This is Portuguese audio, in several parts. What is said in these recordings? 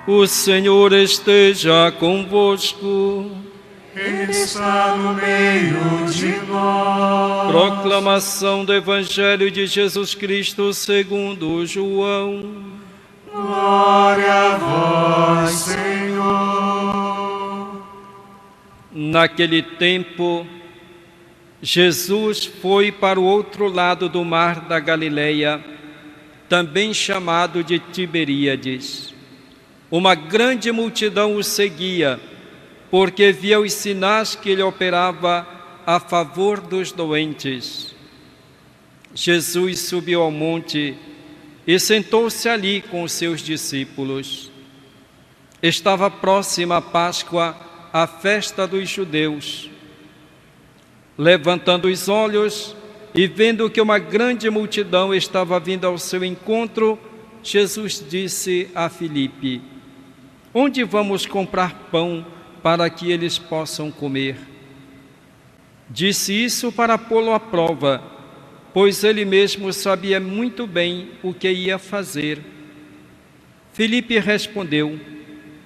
O Senhor esteja convosco. Ele está no meio de nós. Proclamação do Evangelho de Jesus Cristo segundo João. Glória a vós, Senhor. Naquele tempo, Jesus foi para o outro lado do mar da Galileia, também chamado de Tiberíades. Uma grande multidão o seguia, porque via os sinais que ele operava a favor dos doentes. Jesus subiu ao monte e sentou-se ali com os seus discípulos. Estava próxima a Páscoa, a festa dos judeus. Levantando os olhos e vendo que uma grande multidão estava vindo ao seu encontro, Jesus disse a Filipe: onde vamos comprar pão para que eles possam comer? Disse isso para pô-lo à prova, pois ele mesmo sabia muito bem o que ia fazer. Filipe respondeu: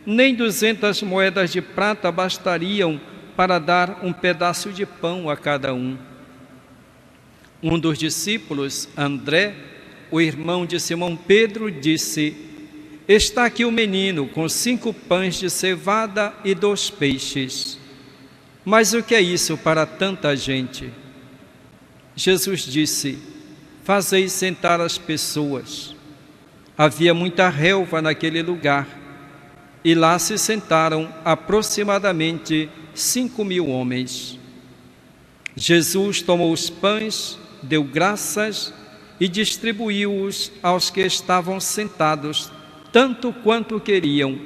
nem 200 moedas de prata bastariam para dar um pedaço de pão a cada um. Um dos discípulos, André, o irmão de Simão Pedro, disse: está aqui o menino com 5 pães de cevada e 2 peixes. Mas o que é isso para tanta gente? Jesus disse: fazei sentar as pessoas. Havia muita relva naquele lugar, e lá se sentaram aproximadamente 5.000 homens. Jesus tomou os pães, deu graças e distribuiu-os aos que estavam sentados, tanto quanto queriam,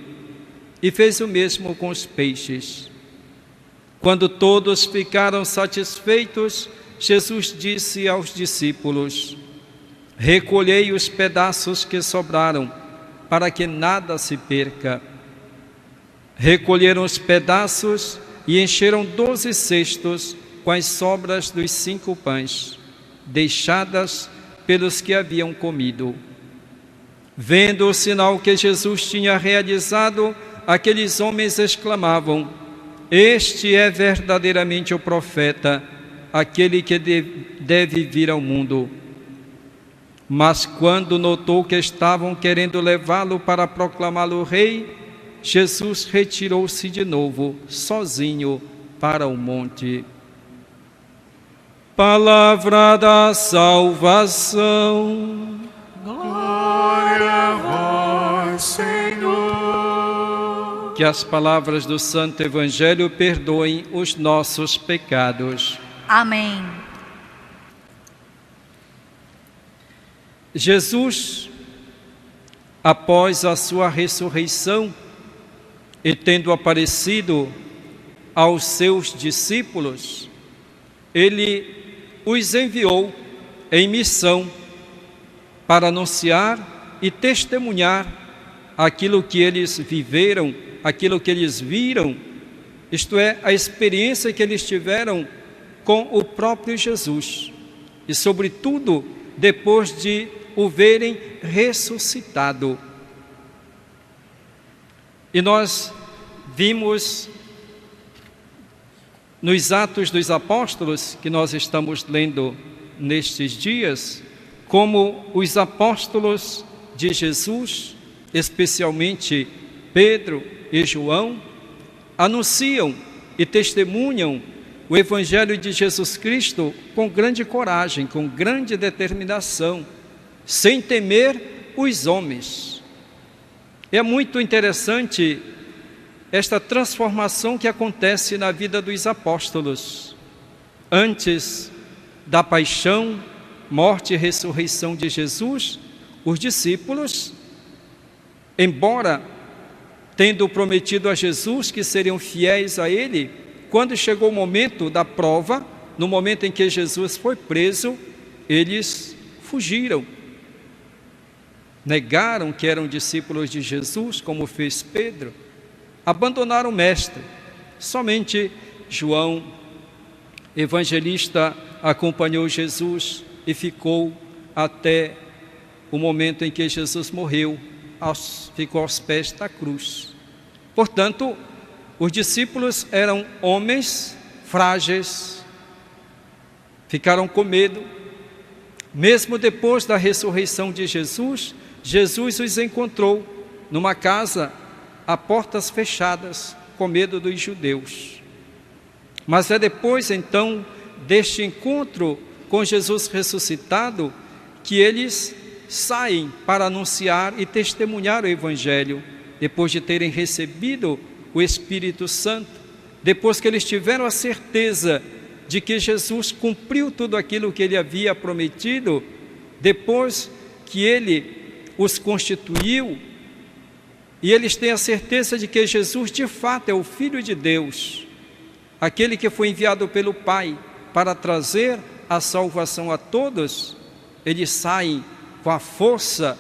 e fez o mesmo com os peixes. Quando todos ficaram satisfeitos, Jesus disse aos discípulos: recolhei os pedaços que sobraram, para que nada se perca. Recolheram os pedaços e encheram 12 cestos com as sobras dos 5 pães, deixadas pelos que haviam comido. Vendo o sinal que Jesus tinha realizado, aqueles homens exclamavam: este é verdadeiramente o profeta, aquele que deve vir ao mundo. Mas quando notou que estavam querendo levá-lo para proclamá-lo rei, Jesus retirou-se de novo, sozinho, para o monte. Palavra da salvação. Glória a vós, Senhor. Que as palavras do Santo Evangelho perdoem os nossos pecados. Amém. Jesus, após a sua ressurreição, e tendo aparecido aos seus discípulos, ele os enviou em missão para anunciar e testemunhar aquilo que eles viveram, aquilo que eles viram, isto é, a experiência que eles tiveram com o próprio Jesus, e sobretudo depois de o verem ressuscitado. E nós vimos nos Atos dos Apóstolos, que nós estamos lendo nestes dias, como os apóstolos de Jesus, especialmente Pedro e João, anunciam e testemunham o Evangelho de Jesus Cristo com grande coragem, com grande determinação, sem temer os homens. É muito interessante esta transformação que acontece na vida dos apóstolos. Antes da paixão, morte e ressurreição de Jesus, os discípulos, embora tendo prometido a Jesus que seriam fiéis a Ele, quando chegou o momento da prova, no momento em que Jesus foi preso, eles fugiram. Negaram que eram discípulos de Jesus, como fez Pedro. Abandonaram o mestre. Somente João, evangelista, acompanhou Jesus e ficou até o momento em que Jesus morreu. ficou aos pés da cruz. Portanto, os discípulos eram homens frágeis, ficaram com medo. Mesmo depois da ressurreição de Jesus, Jesus os encontrou numa casa a portas fechadas, com medo dos judeus. Mas é depois, então, deste encontro com Jesus ressuscitado, que eles saem para anunciar e testemunhar o Evangelho, depois de terem recebido o Espírito Santo, depois que eles tiveram a certeza de que Jesus cumpriu tudo aquilo que ele havia prometido, depois que ele os constituiu, e eles têm a certeza de que Jesus de fato é o Filho de Deus, aquele que foi enviado pelo Pai para trazer a salvação a todos. Eles saem com a força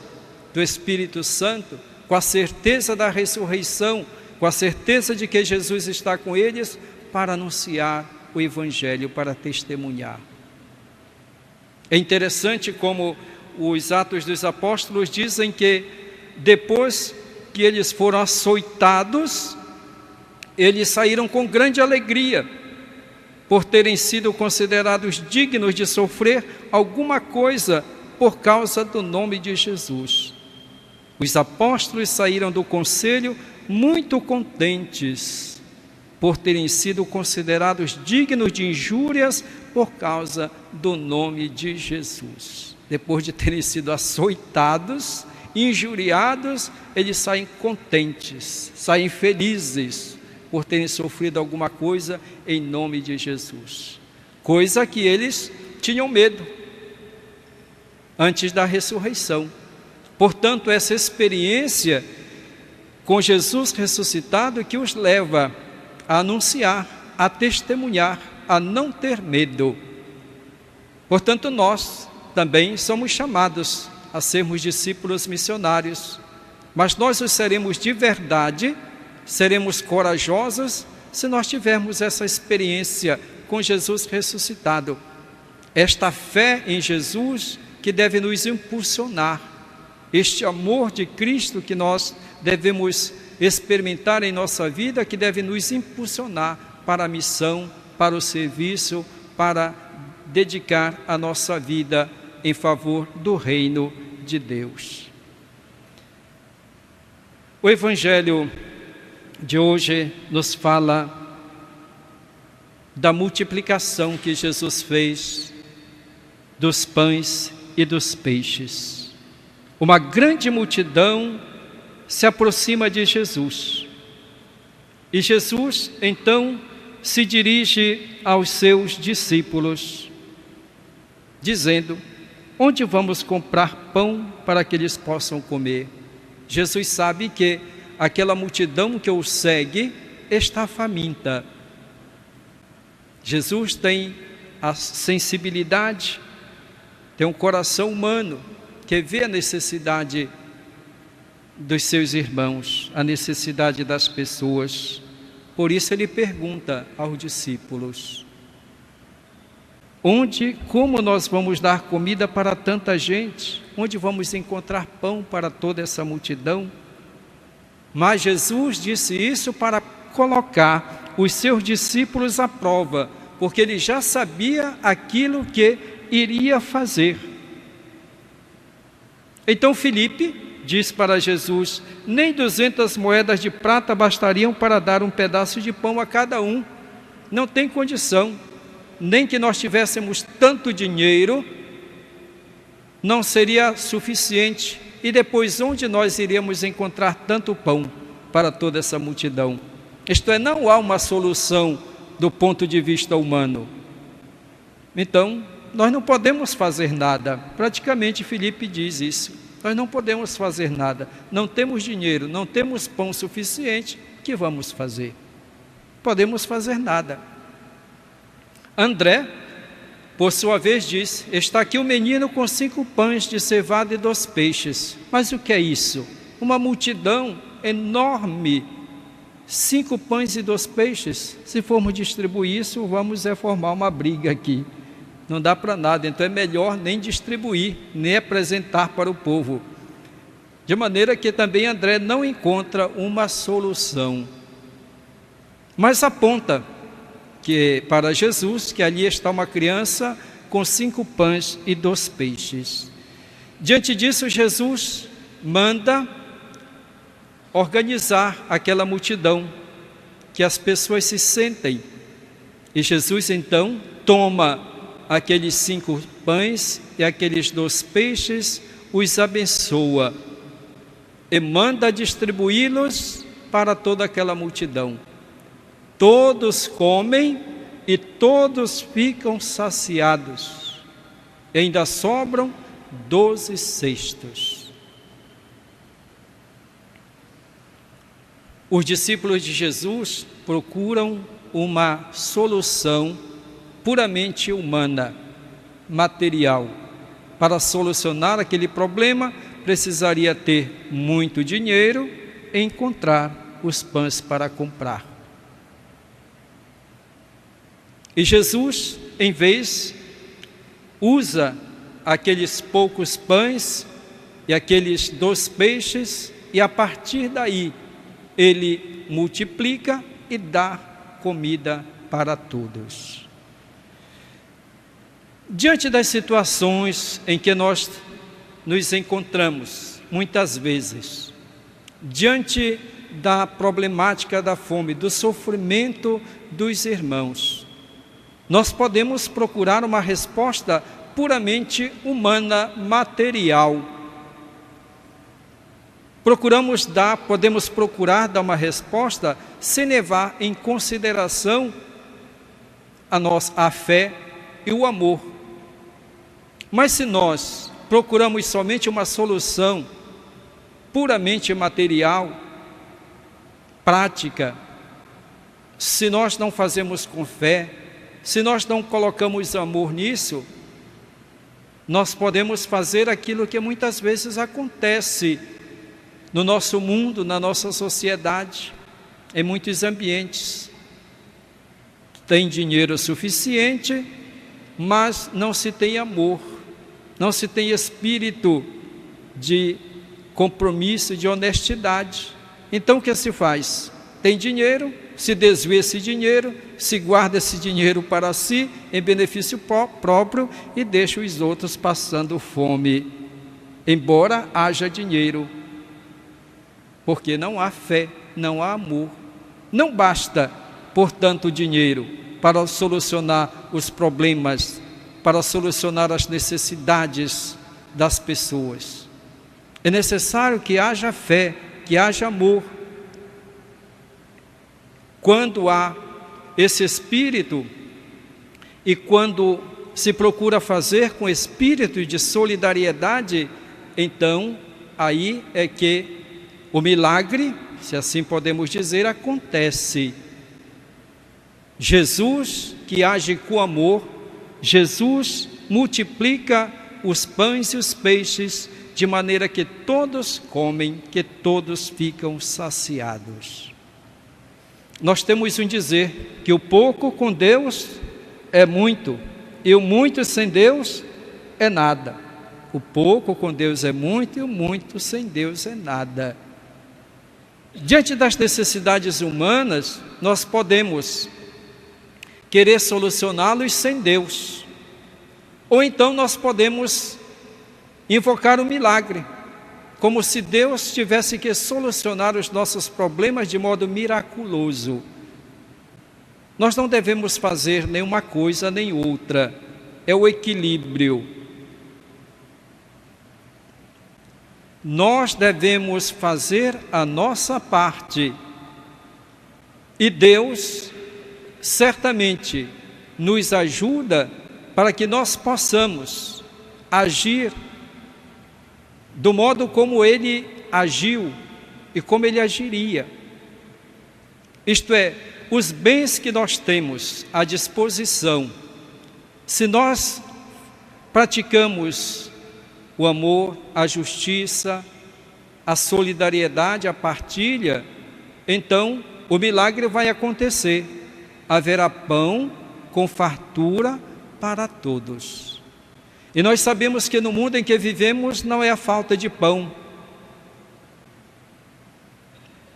do Espírito Santo, com a certeza da ressurreição, com a certeza de que Jesus está com eles para anunciar o Evangelho, para testemunhar. É interessante como os Atos dos Apóstolos dizem que depois que eles foram açoitados, eles saíram com grande alegria, por terem sido considerados dignos de sofrer alguma coisa por causa do nome de Jesus. Os apóstolos saíram do conselho muito contentes, por terem sido considerados dignos de injúrias por causa do nome de Jesus. Depois de terem sido açoitados, injuriados, eles saem contentes, saem felizes por terem sofrido alguma coisa em nome de Jesus. Coisa que eles tinham medo antes da ressurreição. Portanto, essa experiência com Jesus ressuscitado que os leva a anunciar, a testemunhar, a não ter medo. Portanto, nós também somos chamados a sermos discípulos missionários, mas nós os seremos de verdade, seremos corajosos se nós tivermos essa experiência com Jesus ressuscitado. Esta fé em Jesus que deve nos impulsionar, este amor de Cristo que nós devemos experimentar em nossa vida, que deve nos impulsionar para a missão, para o serviço, para dedicar a nossa vida em favor do reino de Deus. O Evangelho de hoje nos fala da multiplicação que Jesus fez dos pães e dos peixes. Uma grande multidão se aproxima de Jesus. E Jesus, então, se dirige aos seus discípulos, dizendo: onde vamos comprar pão para que eles possam comer? Jesus sabe que aquela multidão que o segue está faminta. Jesus tem a sensibilidade, tem um coração humano que vê a necessidade dos seus irmãos, a necessidade das pessoas. Por isso ele pergunta aos discípulos: como nós vamos dar comida para tanta gente? Onde vamos encontrar pão para toda essa multidão? Mas Jesus disse isso para colocar os seus discípulos à prova, porque ele já sabia aquilo que iria fazer. Então Filipe diz para Jesus: nem 200 moedas de prata bastariam para dar um pedaço de pão a cada um. Não tem condição, nem que nós tivéssemos tanto dinheiro, não seria suficiente. E depois, onde nós iríamos encontrar tanto pão para toda essa multidão? Isto é, não há uma solução do ponto de vista humano. Então, nós não podemos fazer nada. Praticamente Filipe diz isso: nós não podemos fazer nada, não temos dinheiro, não temos pão suficiente, o que vamos fazer? Podemos fazer nada. André, por sua vez, diz: está aqui o menino com 5 pães de cevada e 2 peixes. Mas o que é isso? Uma multidão enorme, 5 pães e 2 peixes. Se formos distribuir isso, vamos formar uma briga aqui. Não dá para nada, então é melhor nem distribuir, nem apresentar para o povo. De maneira que também André não encontra uma solução, mas aponta que para Jesus, que ali está uma criança com 5 pães e 2 peixes. Diante disso, Jesus manda organizar aquela multidão, que as pessoas se sentem. E Jesus então toma aqueles 5 pães e aqueles 2 peixes, os abençoa e manda distribuí-los para toda aquela multidão. Todos comem e todos ficam saciados. E ainda sobram 12 cestos. Os discípulos de Jesus procuram uma solução puramente humana, material. Para solucionar aquele problema, precisaria ter muito dinheiro e encontrar os pães para comprar. E Jesus, em vez, usa aqueles poucos pães e aqueles 2 peixes, e a partir daí ele multiplica e dá comida para todos. Diante das situações em que nós nos encontramos, muitas vezes, diante da problemática da fome, do sofrimento dos irmãos, nós podemos procurar uma resposta puramente humana, material. Podemos procurar dar uma resposta sem levar em consideração a fé e o amor. Mas se nós procuramos somente uma solução puramente material, prática, se nós não fazemos com fé, se nós não colocamos amor nisso, nós podemos fazer aquilo que muitas vezes acontece no nosso mundo, na nossa sociedade, em muitos ambientes. Tem dinheiro suficiente, mas não se tem amor, não se tem espírito de compromisso, de honestidade. Então o que se faz? Tem dinheiro, se desvia esse dinheiro, se guarda esse dinheiro para si, em benefício próprio, e deixa os outros passando fome, embora haja dinheiro, porque não há fé, não há amor. Não basta, portanto, dinheiro para solucionar os problemas, para solucionar as necessidades das pessoas. É necessário que haja fé, que haja amor. Quando há esse espírito e quando se procura fazer com espírito de solidariedade, então aí é que o milagre, se assim podemos dizer, acontece. Jesus, que age com amor, Jesus multiplica os pães e os peixes de maneira que todos comem, que todos ficam saciados. Nós temos um dizer que o pouco com Deus é muito, e o muito sem Deus é nada. O pouco com Deus é muito, e o muito sem Deus é nada. Diante das necessidades humanas, nós podemos querer solucioná-los sem Deus, ou então nós podemos invocar o milagre, como se Deus tivesse que solucionar os nossos problemas de modo miraculoso. Nós não devemos fazer nenhuma coisa nem outra, é o equilíbrio. Nós devemos fazer a nossa parte, e Deus certamente nos ajuda para que nós possamos agir do modo como Ele agiu e como Ele agiria. Isto é, os bens que nós temos à disposição, se nós praticamos o amor, a justiça, a solidariedade, a partilha, então o milagre vai acontecer. Haverá pão com fartura para todos. E nós sabemos que no mundo em que vivemos não é a falta de pão,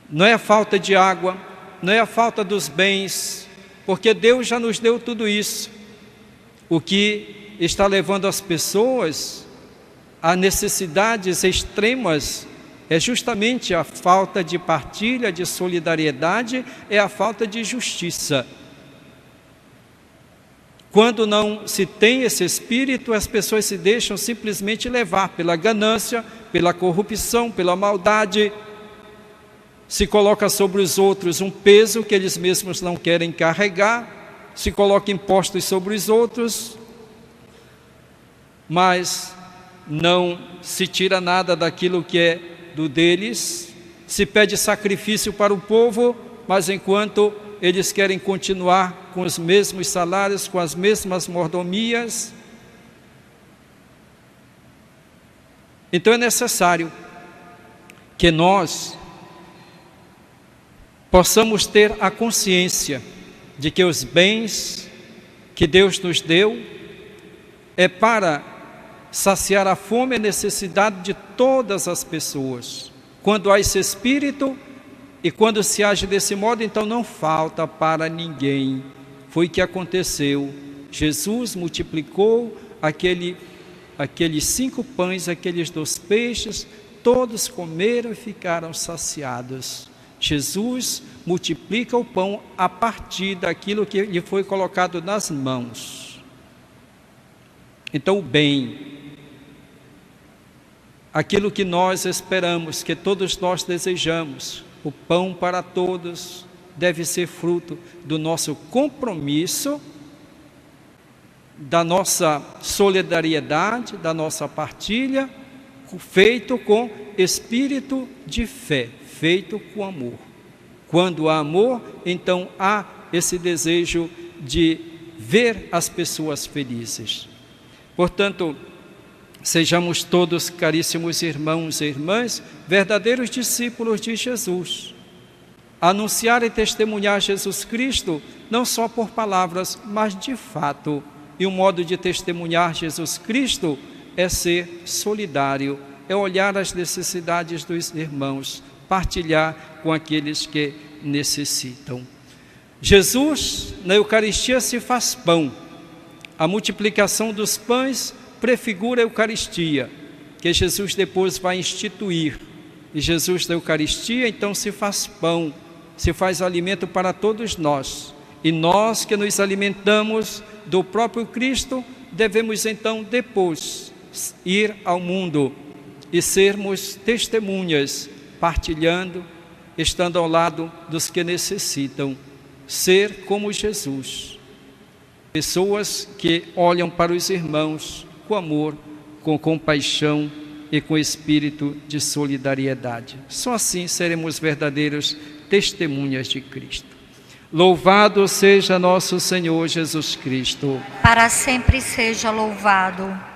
não é a falta de água, não é a falta dos bens, porque Deus já nos deu tudo isso. O que está levando as pessoas a necessidades extremas é justamente a falta de partilha, de solidariedade, é a falta de justiça. Quando não se tem esse espírito, as pessoas se deixam simplesmente levar pela ganância, pela corrupção, pela maldade. Se coloca sobre os outros um peso que eles mesmos não querem carregar, se coloca impostos sobre os outros, mas não se tira nada daquilo que é do deles, se pede sacrifício para o povo, mas enquanto eles querem continuar com os mesmos salários, com as mesmas mordomias. Então é necessário que nós possamos ter a consciência de que os bens que Deus nos deu é para saciar a fome e a necessidade de todas as pessoas. Quando há esse espírito e quando se age desse modo, então não falta para ninguém. Foi o que aconteceu. Jesus multiplicou aqueles 5 pães, aqueles 2 peixes, todos comeram e ficaram saciados. Jesus multiplica o pão a partir daquilo que lhe foi colocado nas mãos. Então o bem, aquilo que nós esperamos, que todos nós desejamos, o pão para todos, deve ser fruto do nosso compromisso, da nossa solidariedade, da nossa partilha, feito com espírito de fé, feito com amor. Quando há amor, então há esse desejo de ver as pessoas felizes. Portanto, sejamos todos, caríssimos irmãos e irmãs, verdadeiros discípulos de Jesus. Anunciar e testemunhar Jesus Cristo, não só por palavras, mas de fato. E o modo de testemunhar Jesus Cristo é ser solidário, é olhar as necessidades dos irmãos, partilhar com aqueles que necessitam. Jesus, na Eucaristia, se faz pão. A multiplicação dos pães prefigura a Eucaristia, que Jesus depois vai instituir. E Jesus, na Eucaristia, então se faz pão, se faz alimento para todos nós. E nós que nos alimentamos do próprio Cristo, devemos então depois ir ao mundo e sermos testemunhas, partilhando, estando ao lado dos que necessitam. Ser como Jesus. Pessoas que olham para os irmãos com amor, com compaixão e com espírito de solidariedade. Só assim seremos verdadeiros testemunhas de Cristo. Louvado seja nosso Senhor Jesus Cristo. Para sempre seja louvado.